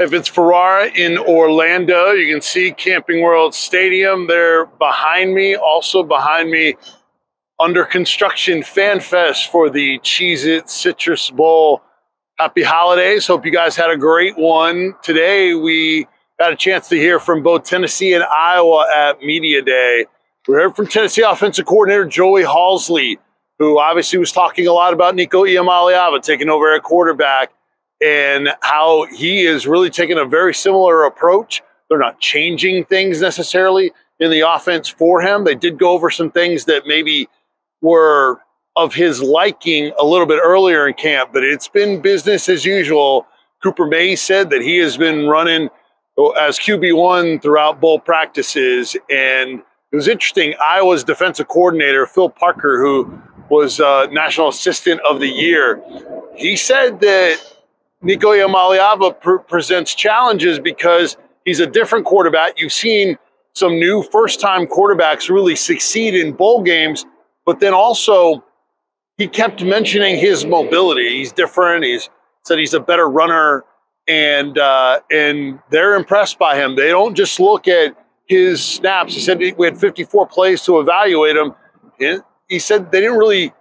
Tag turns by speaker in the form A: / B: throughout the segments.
A: If it's Ferrara in Orlando, you can see Camping World Stadium there behind me. Also behind me, under construction Fan Fest for the Cheez-It Citrus Bowl. Happy holidays. Hope you guys had a great one. Today we got a chance to hear from both Tennessee and Iowa at Media Day. We heard from Tennessee offensive coordinator Joey Halzle, who obviously was talking a lot about Nico Iamaleava taking over at quarterback, and how he is really taking a very similar approach. They're not changing things necessarily in the offense for him. They did go over some things that maybe were of his liking a little bit earlier in camp, but it's been business as usual. Cooper Mays said that he has been running as QB1 throughout bowl practices, and it was interesting. Iowa's defensive coordinator, Phil Parker, who was National Assistant of the Year, he said that Nico Iamaleava presents challenges because he's a different quarterback. You've seen some new first-time quarterbacks really succeed in bowl games, but then also he kept mentioning his mobility. He's different. He's said he's a better runner, and they're impressed by him. They don't just look at his snaps. He said we had 54 plays to evaluate him. He said they didn't really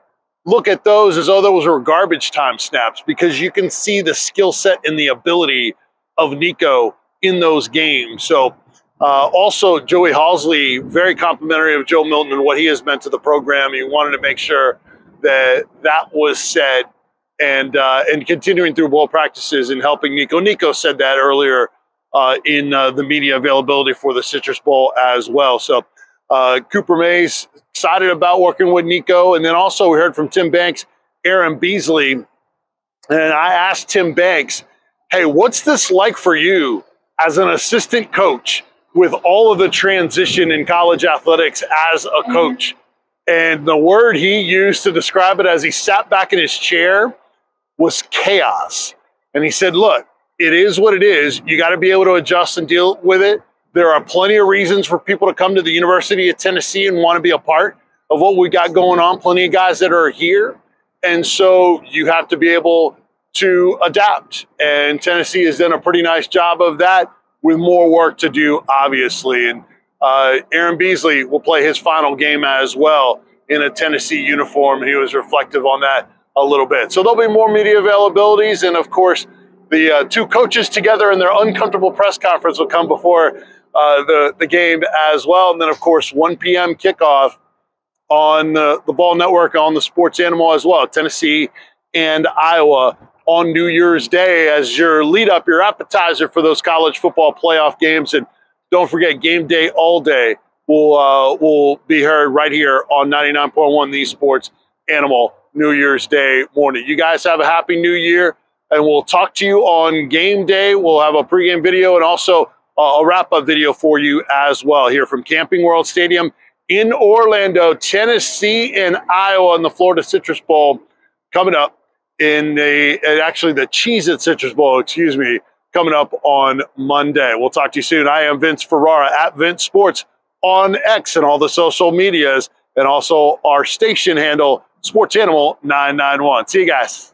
A: look at those as though those were garbage time snaps, because you can see the skill set and the ability of Nico in those games. So also Joey Halzle, very complimentary of Joe Milton and what he has meant to the program. He wanted to make sure that that was said, and continuing through bowl practices and helping Nico. Nico said that earlier in the media availability for the Citrus Bowl as well. So Cooper Mays excited about working with Nico. And then also we heard from Tim Banks, Aaron Beasley, and I asked Tim Banks, hey, what's this like for you as an assistant coach with all of the transition in college athletics as a coach? And the word he used to describe it as he sat back in his chair was chaos. And he said, look, it is what it is. You got to be able to adjust and deal with it. There are plenty of reasons for people to come to the University of Tennessee and want to be a part of what we got going on. Plenty of guys that are here. And so you have to be able to adapt. And Tennessee has done a pretty nice job of that, with more work to do, obviously. And Aaron Beasley will play his final game as well in a Tennessee uniform. He was reflective on that a little bit. So there'll be more media availabilities. And, of course, the two coaches together in their uncomfortable press conference will come before the game as well. And then, of course, 1 p.m. kickoff on the Ball Network, on the Sports Animal as well. Tennessee and Iowa on New Year's Day as your lead-up, your appetizer for those college football playoff games. And don't forget, game day all day will be heard right here on 99.1 The Sports Animal New Year's Day morning. You guys have a happy New Year, and we'll talk to you on game day. We'll have a pregame video and also a wrap-up video for you as well here from Camping World Stadium in Orlando. Tennessee and Iowa in the Florida Citrus Bowl coming up in actually the Cheez-It Citrus Bowl, coming up on Monday. We'll talk to you soon. I am Vince Ferrara at Vince Sports on X and all the social medias, and also our station handle, Sports Animal 991. See you guys.